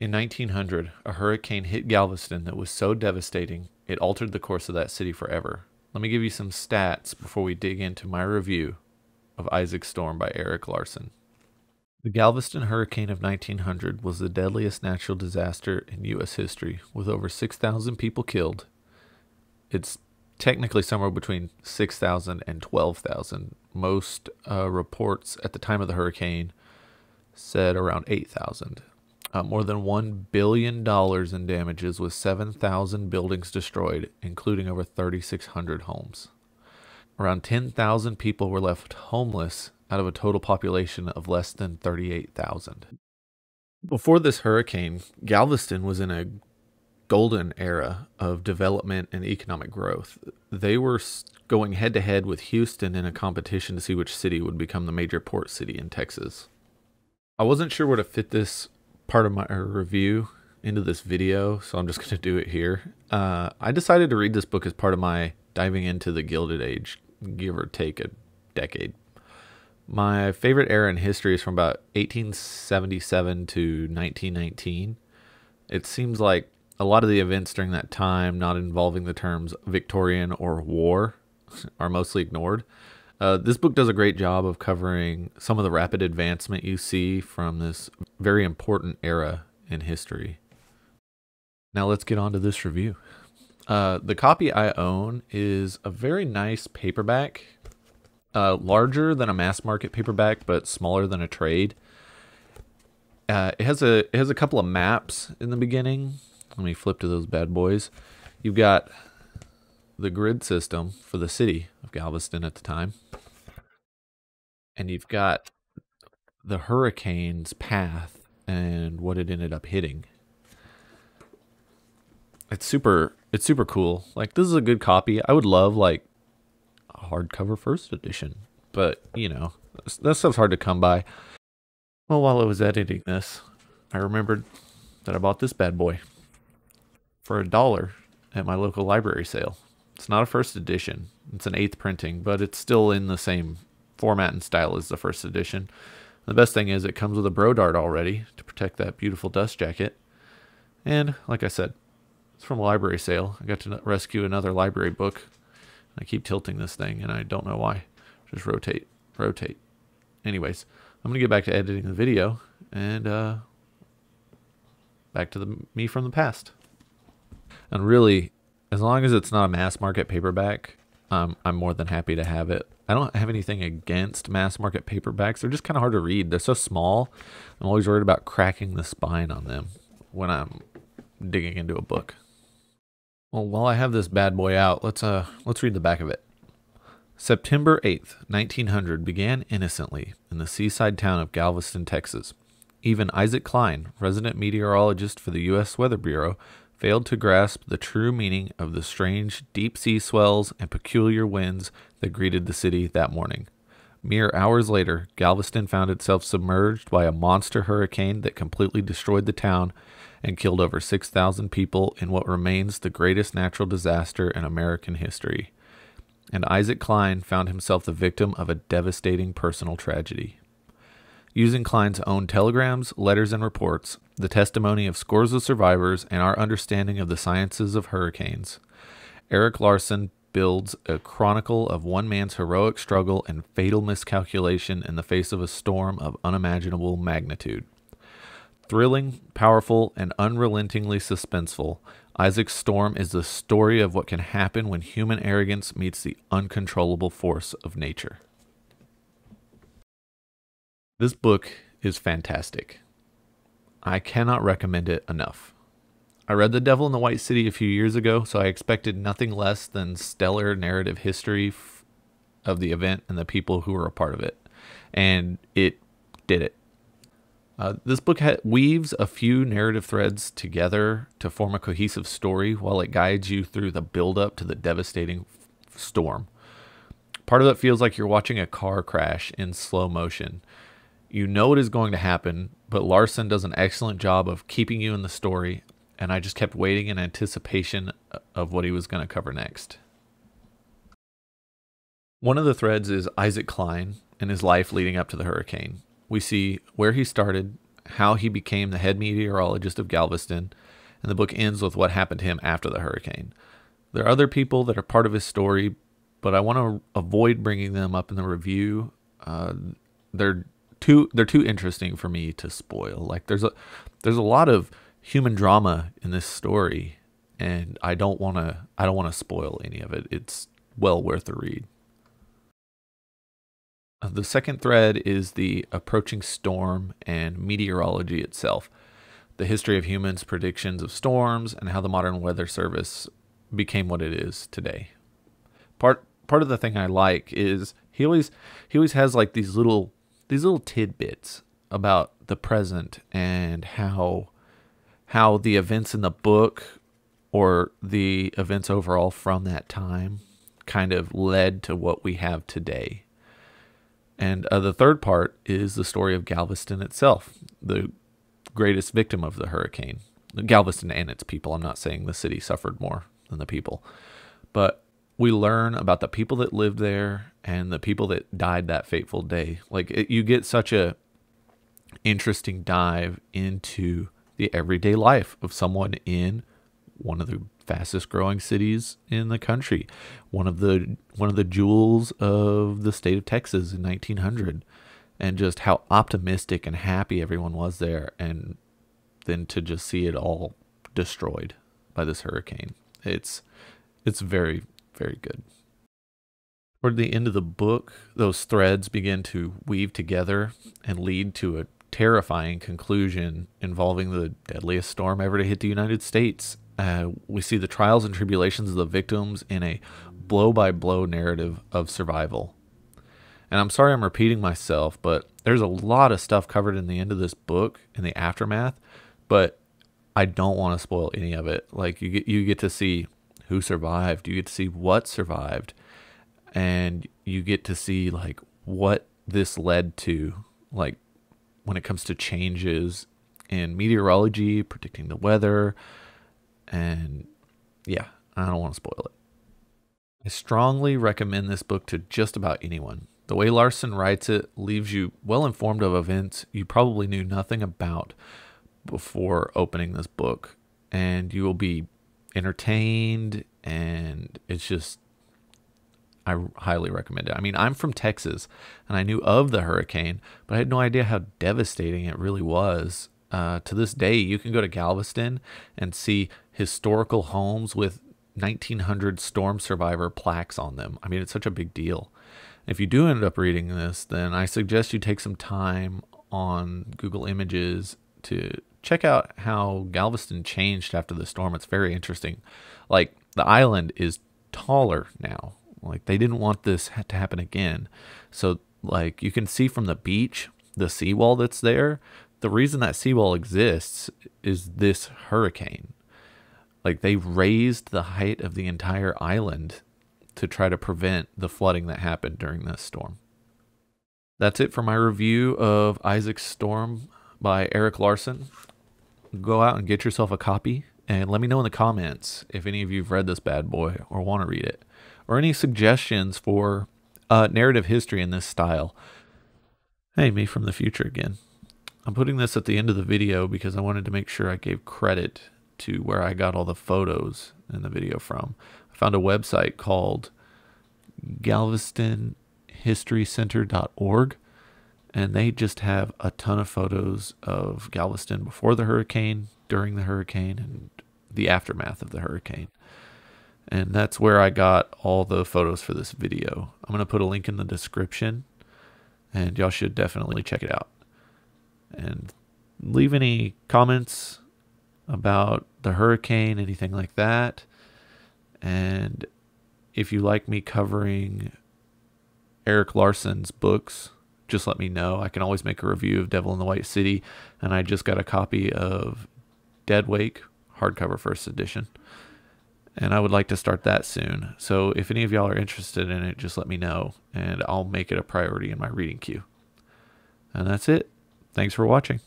In 1900, a hurricane hit Galveston that was so devastating it altered the course of that city forever. Let me give you some stats before we dig into my review of Isaac Storm by Erik Larson. The Galveston hurricane of 1900 was the deadliest natural disaster in U.S. history, with over 6,000 people killed. It's technically somewhere between 6,000 and 12,000. Most reports at the time of the hurricane said around 8,000. More than $1 billion in damages, with 7,000 buildings destroyed, including over 3,600 homes. Around 10,000 people were left homeless out of a total population of less than 38,000. Before this hurricane, Galveston was in a golden era of development and economic growth. They were going head to head with Houston in a competition to see which city would become the major port city in Texas. I wasn't sure where to fit this part of my review into this video, so I'm just going to do it here. I decided to read this book as part of my diving into the Gilded Age, give or take a decade. My favorite era in history is from about 1877 to 1919. It seems like a lot of the events during that time, not involving the terms Victorian or war, are mostly ignored. This book does a great job of covering some of the rapid advancement you see from this very important era in history. Now let's get on to this review. The copy I own is a very nice paperback, larger than a mass market paperback, but smaller than a trade. It has a couple of maps in the beginning. Let me flip to those bad boys. You've got the grid system for the city of Galveston at the time, and you've got the hurricane's path and what it ended up hitting. It's super cool. Like, this is a good copy. I would love like a hardcover first edition, but you know, that stuff's hard to come by. Well, while I was editing this, I remembered that I bought this bad boy for $1 at my local library sale. It's not a first edition. It's an 8th printing, but it's still in the same format and style as the first edition. The best thing is it comes with a bro dart already to protect that beautiful dust jacket. And like I said, it's from a library sale. I got to rescue another library book. I keep tilting this thing and I don't know why. Just rotate. Anyways, I'm going to get back to editing the video and back to the me from the past. And really, as long as it's not a mass market paperback, I'm more than happy to have it. I don't have anything against mass market paperbacks. They're just kind of hard to read. They're so small. I'm always worried about cracking the spine on them when I'm digging into a book. Well, while I have this bad boy out, let's read the back of it. September 8th, 1900 began innocently in the seaside town of Galveston, Texas. Even Isaac Klein, resident meteorologist for the U.S. Weather Bureau, failed to grasp the true meaning of the strange deep-sea swells and peculiar winds that greeted the city that morning. Mere hours later, Galveston found itself submerged by a monster hurricane that completely destroyed the town and killed over 6,000 people in what remains the greatest natural disaster in American history. And Isaac Klein found himself the victim of a devastating personal tragedy. Using Klein's own telegrams, letters, and reports, the testimony of scores of survivors, and our understanding of the sciences of hurricanes, Erik Larson builds a chronicle of one man's heroic struggle and fatal miscalculation in the face of a storm of unimaginable magnitude. Thrilling, powerful, and unrelentingly suspenseful, Isaac's Storm is the story of what can happen when human arrogance meets the uncontrollable force of nature. This book is fantastic. I cannot recommend it enough. I read The Devil in the White City a few years ago, so I expected nothing less than stellar narrative history of the event and the people who were a part of it. And it did it. This book weaves a few narrative threads together to form a cohesive story while it guides you through the build-up to the devastating storm. Part of it feels like you're watching a car crash in slow motion. You know it is going to happen, but Larson does an excellent job of keeping you in the story, and I just kept waiting in anticipation of what he was going to cover next. One of the threads is Isaac Klein and his life leading up to the hurricane. We see where he started, how he became the head meteorologist of Galveston, and the book ends with what happened to him after the hurricane. There are other people that are part of his story, but I want to avoid bringing them up in the review. They're too interesting for me to spoil. Like there's a lot of human drama in this story, and I don't want to spoil any of it. It's well worth a read. The second thread is the approaching storm and meteorology itself, the history of humans' predictions of storms, and how the modern weather service became what it is today. Part of the thing I like is he always has like these little tidbits about the present and how the events in the book or the events overall from that time kind of led to what we have today. And the third part is the story of Galveston itself, the greatest victim of the hurricane. Galveston and its people. I'm not saying the city suffered more than the people. But we learn about the people that lived there and the people that died that fateful day. You get such a interesting dive into the everyday life of someone in one of the fastest growing cities in the country, one of the jewels of the state of Texas in 1900, and just how optimistic and happy everyone was there, and then to just see it all destroyed by this hurricane. It's very, very good. Toward the end of the book, those threads begin to weave together and lead to a terrifying conclusion involving the deadliest storm ever to hit the United States. We see the trials and tribulations of the victims in a blow-by-blow narrative of survival. And I'm sorry I'm repeating myself, but there's a lot of stuff covered in the end of this book in the aftermath, but I don't want to spoil any of it. Like you get to see who survived, you get to see what survived, and you get to see like what this led to, like when it comes to changes in meteorology, predicting the weather, and yeah, I don't want to spoil it. I strongly recommend this book to just about anyone. The way Larson writes it leaves you well informed of events you probably knew nothing about before opening this book, and you will be entertained, and it's just, I highly recommend it. I mean, I'm from Texas, and I knew of the hurricane, but I had no idea how devastating it really was. To this day, you can go to Galveston and see historical homes with 1900 storm survivor plaques on them. I mean, it's such a big deal. If you do end up reading this, then I suggest you take some time on Google Images to check out how Galveston changed after the storm. It's very interesting. Like, the island is taller now. Like, they didn't want this to happen again. So, like, you can see from the beach, the seawall that's there. The reason that seawall exists is this hurricane. Like, they raised the height of the entire island to try to prevent the flooding that happened during this storm. That's it for my review of Isaac's Storm by Erik Larson. Go out and get yourself a copy, and let me know in the comments if any of you have read this bad boy or want to read it, or any suggestions for narrative history in this style. Hey, me from the future again. I'm putting this at the end of the video because I wanted to make sure I gave credit to where I got all the photos in the video from. I found a website called galvestonhistorycenter.org, and they just have a ton of photos of Galveston before the hurricane, during the hurricane, and the aftermath of the hurricane. And that's where I got all the photos for this video. I'm going to put a link in the description, and y'all should definitely check it out. And leave any comments about the hurricane, anything like that. And if you like me covering Erik Larson's books, just let me know. I can always make a review of Devil in the White City, and I just got a copy of Dead Wake, hardcover first edition, and I would like to start that soon. So if any of y'all are interested in it, just let me know, and I'll make it a priority in my reading queue. And that's it. Thanks for watching.